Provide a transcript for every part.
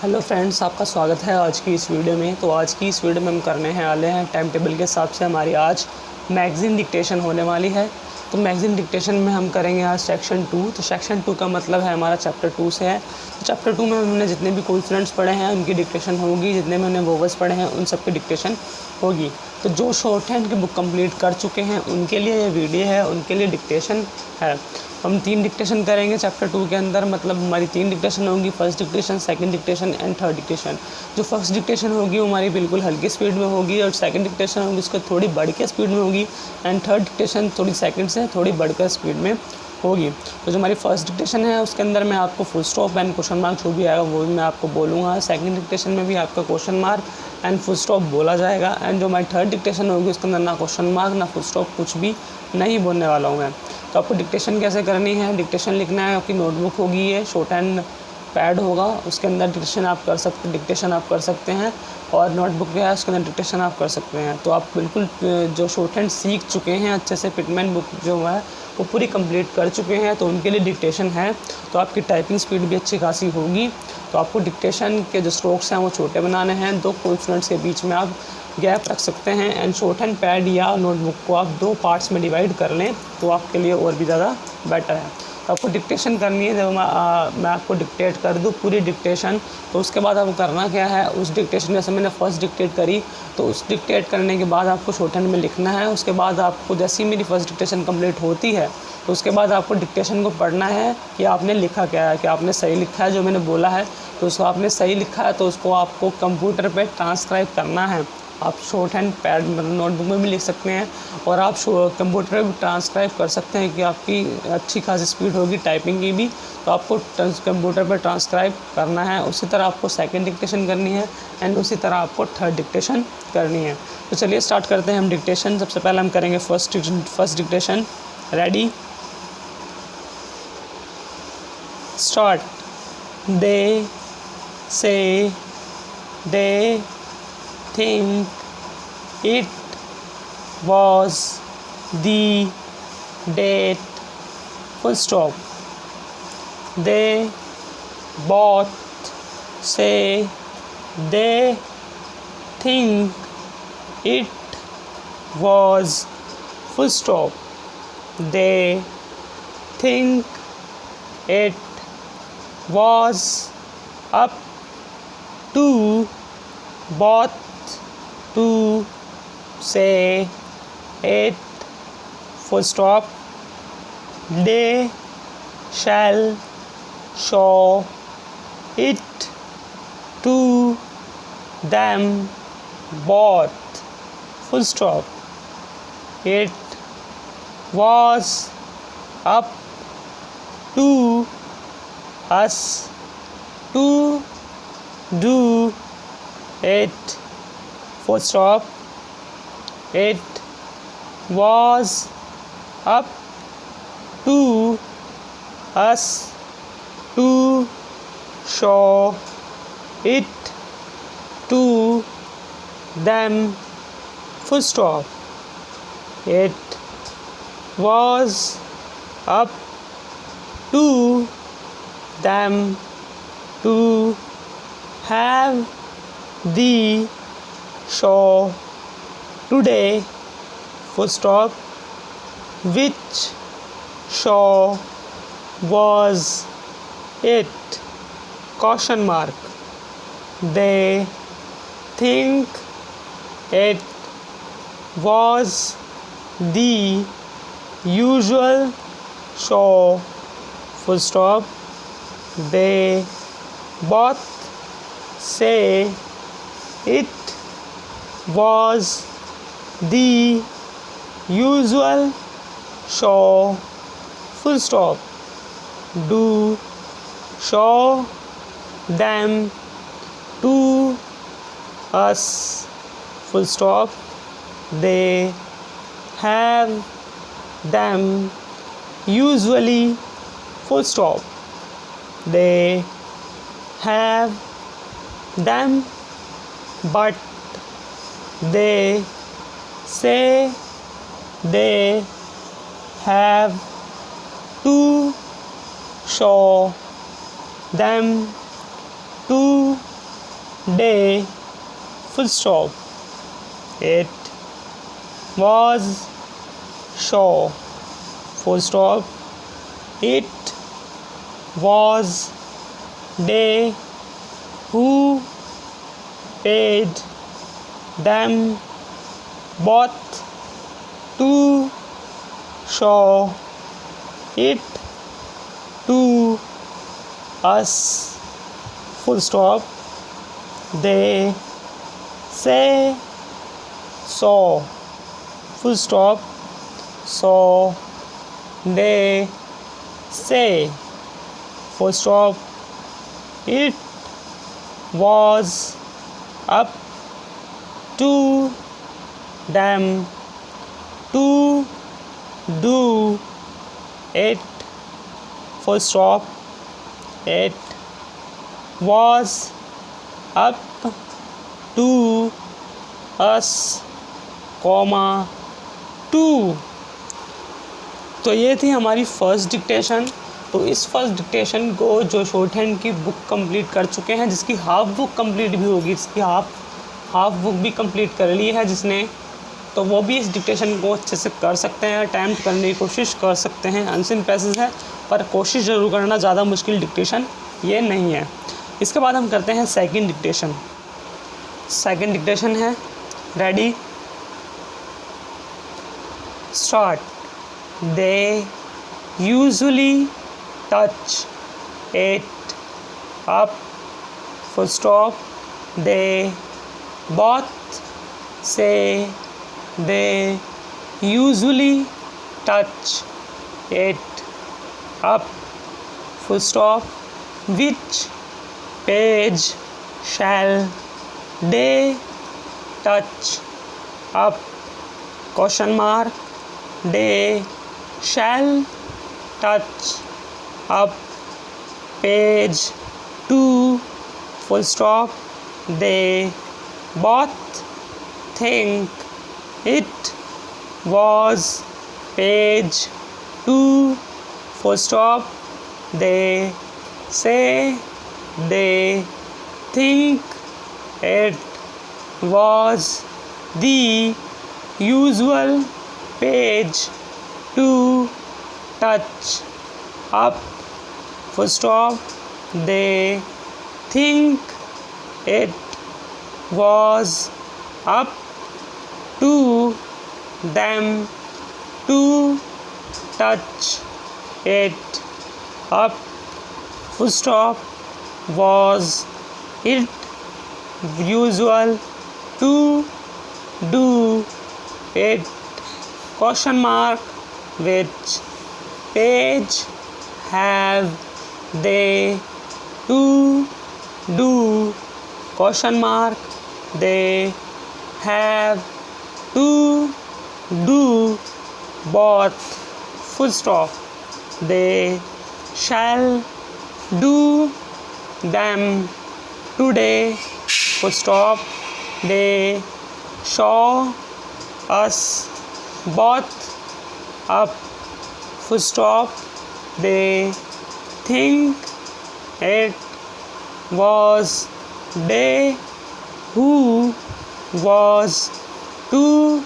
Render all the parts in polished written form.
Hello friends, आपका स्वागत है आज की इस वीडियो में। तो आज की इस वीडियो में हम करने हैं वाले हैं टाइम टेबल के हिसाब से हमारी आज मैगज़ीन डिक्टेशन होने वाली है। तो मैगज़ीन डिक्टेशन में हम करेंगे आज सेक्शन 2। तो सेक्शन 2 का मतलब है हमारा चैप्टर 2 से है। तो चैप्टर 2 में हमने जितने भी कॉन्सोनेंट्स पढ़े हैं उनकी डिक्टेशन होगी, जितने में हमने वोवेल्स पढ़े हैं उन सब की डिक्टेशन होगी। तो जो शॉर्ट हैंड की बुक कंप्लीट कर चुके हैं उनके लिए ये वीडियो है, उनके लिए डिक्टेशन है। हम 3 डिक्टेशन करेंगे चैप्टर 2 के अंदर, मतलब हमारी 3 डिक्टेशन होंगी, first dictation, second dictation and third dictation. जो फर्स्ट डिक्टेशन होगी वो हमारी बिल्कुल हल्की स्पीड में होगी और सेकंड डिक्टेशन होगी उसको थोड़ी बढ़ के स्पीड में होगी एंड थर्ड डिक्टेशन थोड़ी सेकंड से थोड़ी बढ़कर स्पीड में होगी। तो जो हमारी फर्स्ट डिक्टेशन है उसके अंदर मैं आपको full stop and question mark जो भी आएगा वो भी मैं आपको बोलूँगा। सेकंड डिक्टेशन में भी आपका question mark and full stop बोला जाएगा एंड जो हमारी थर्ड डिक्टेशन होगी उसके अंदर ना क्वेश्चन मार्क ना फुल स्टॉप कुछ भी नहीं बोलने वाला हूँ मैं। तो आपको डिक्टेशन कैसे करनी है, डिक्टेशन लिखना है, आपकी नोटबुक होगी, ये शॉर्ट हैंड पैड होगा, उसके अंदर डिक्टेशन आप कर सकते हैं और नोटबुक जो है उसके अंदर डिक्टेशन आप कर सकते हैं। तो आप बिल्कुल जो शॉर्ट हैंड सीख चुके हैं अच्छे से, पिटमैन बुक जो है वो पूरी कंप्लीट कर चुके हैं तो उनके लिए डिक्टेशन है। तो आपकी टाइपिंग स्पीड भी अच्छी खासी होगी। तो आपको डिक्टेशन के जो स्ट्रोक्स हैं वो छोटे बनाने हैं, 2 कॉन्सोनेंट्स के बीच में आप गैप रख सकते हैं एंड शॉर्ट हैंड पैड या नोटबुक को आप 2 पार्ट्स में डिवाइड कर लें तो आपके लिए और भी ज़्यादा बेटर है। तो आपको डिक्टेशन करनी है। जब मैं आपको डिक्टेट कर दूँ पूरी डिक्टेशन तो उसके बाद आपको करना क्या है, उस डिक्टेशन जैसे मैंने फर्स्ट डिक्टेट करी तो उस डिक्टेट करने के बाद आपको शॉर्ट हैंड में लिखना है। उसके बाद आपको जैसे ही मेरी फर्स्ट डिक्टेशन कंप्लीट होती है तो उसके बाद आपको डिक्टेशन को पढ़ना है कि आपने लिखा क्या है, कि आपने सही लिखा है जो मैंने बोला है। तो उसको आपने सही लिखा है तो उसको आपको कंप्यूटर पे ट्रांसक्राइब करना है। आप शॉर्ट हैंड पैड नोटबुक में भी लिख सकते हैं और आप कंप्यूटर पे भी ट्रांसक्राइब कर सकते हैं कि आपकी अच्छी खासी स्पीड होगी टाइपिंग की भी। तो आपको कंप्यूटर पर ट्रांसक्राइब करना है। उसी तरह आपको सेकंड डिक्टेशन करनी है एंड उसी तरह आपको थर्ड डिक्टेशन करनी है। तो चलिए स्टार्ट करते हैं हम डिक्टेशन। सबसे पहले हम करेंगे first dictation. Ready, start. They say they think it was the date, full stop. They both say they think it was, full stop. They think it was up to both to say it, full stop. They shall show it to them both, full stop. It was up to us to do it, full stop. It was up to us to show it to them, full stop. It was up to them to have the show today, full stop. Which show was it, question mark. They think it was the usual show, full stop. They both say it was the usual show, full stop. Do show them to us, full stop. They have them usually, full stop. They have them but they say they have to show them to day, full stop. It was show, full stop. It was they who paid them both to show it to us, full stop. They say so, full stop. So they say, full stop. It was up to them to do it, full stop. It was up to us, comma, to। तो ये थी हमारी first dictation. तो इस first dictation को जो short hand की book complete कर चुके हैं, जिसकी हाफ बुक कंप्लीट भी होगी, जिसकी हाफ बुक भी कंप्लीट कर ली है जिसने, तो वो भी इस डिक्टेशन को अच्छे से कर सकते हैं, अटैम्प्ट करने की कोशिश कर सकते हैं। अनसीन पैसेज है पर कोशिश ज़रूर करना, ज़्यादा मुश्किल डिक्टेशन ये नहीं है। इसके बाद हम करते हैं सेकंड डिक्टेशन। सेकंड डिक्टेशन है, ready start. They usually touch it up, full stop. They both say they usually touch it up, full stop. Which page shall they touch up, question mark. They shall touch up page 2, full stop. They both think it was page 2, full stop. They say they think it was the usual page to touch up, full stop. They think it was up to them to touch it up, full stop. Was it usual to do it, question mark. Which page have they to do, question mark. They have to do both, full stop. They shall do them today, full stop. They show us both up, full stop. They think it was they who was to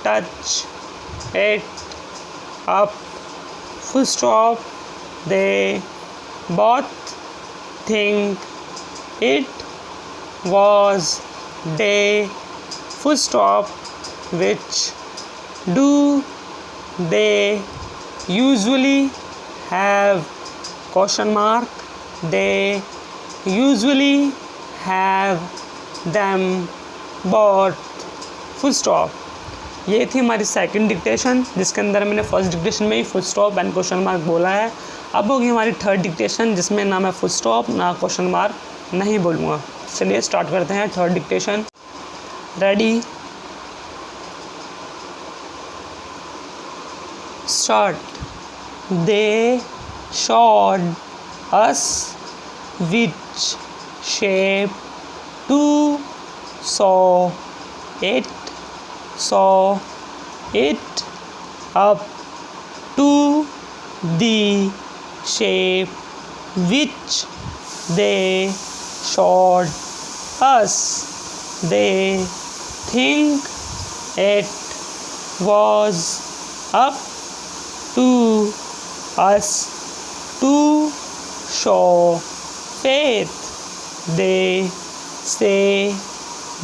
touch it up, full stop. They both think it was they, full stop. Which do they usually have, question mark. They usually have them both, full stop. ये थी हमारी second dictation, जिसके अंदर मैंने first dictation में ही full stop and question mark बोला है। अब होगी हमारी थर्ड डिक्टेशन, जिसमें ना मैं फुल स्टॉप ना क्वेश्चन मार्क नहीं बोलूँगा। चलिए स्टार्ट करते हैं third dictation. Ready start. They showed us which shape to sew it up to the shape which they showed us. They think it was up to us to show faith. They say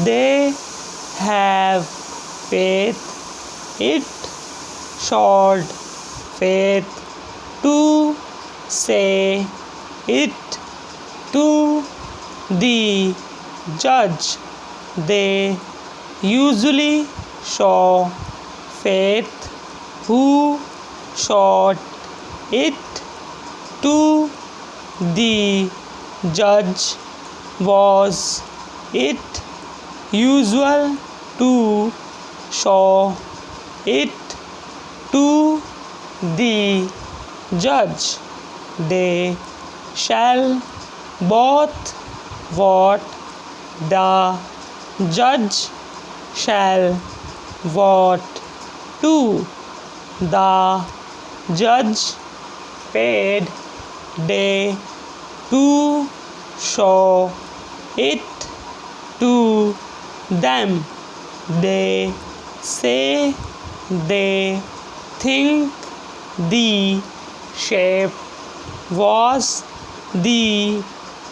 they have faith. It showed faith to say it to the judge. They usually show faith who showed it to the judge. Was it usual to show it to the judge? They shall both what the judge shall vote to. The judge paid day to show it to them. They say they think the shape was the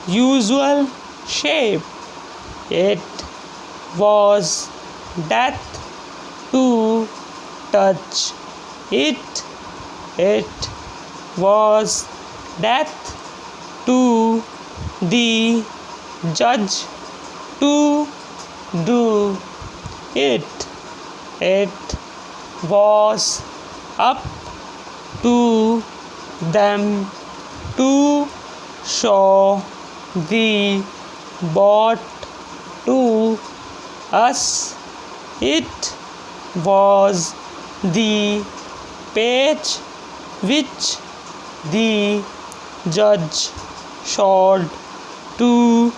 usual shape. It was death to touch it. It was death to the judge to do it. It was up to them to show the boat to us. It was the page which the judge showed to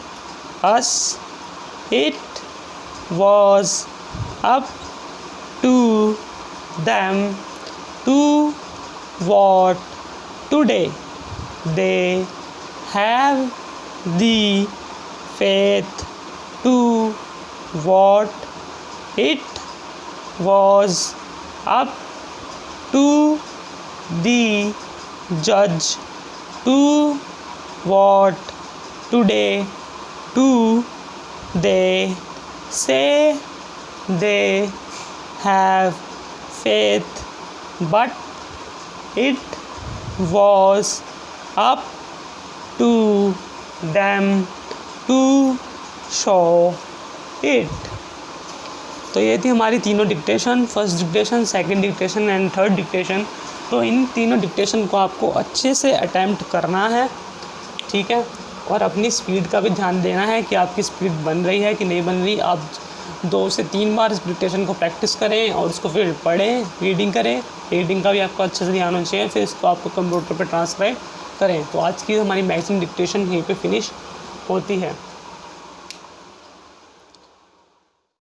us. It was up to them to vote today. They have the faith to vote. It was up to the judge to vote today too. They say they have faith, but it was up to them to show it. तो ये थी हमारी तीनों dictation, first dictation, second dictation and third dictation. तो इन तीनों dictation को आपको अच्छे से अटैम्प्ट करना है, ठीक है, और अपनी स्पीड का भी ध्यान देना है कि आपकी स्पीड बन रही है कि नहीं बन रही। आप 2 से 3 बार इस डिक्टेशन को प्रैक्टिस करें और उसको फिर पढ़ें, रीडिंग करें। रीडिंग का भी आपको अच्छे से ध्यान होना चाहिए, फिर इसको आपको कंप्यूटर पर ट्रांसक्राइब करें। तो आज की हमारी मैक्सिमम डिक्टेशन यहीं पे फिनिश होती है।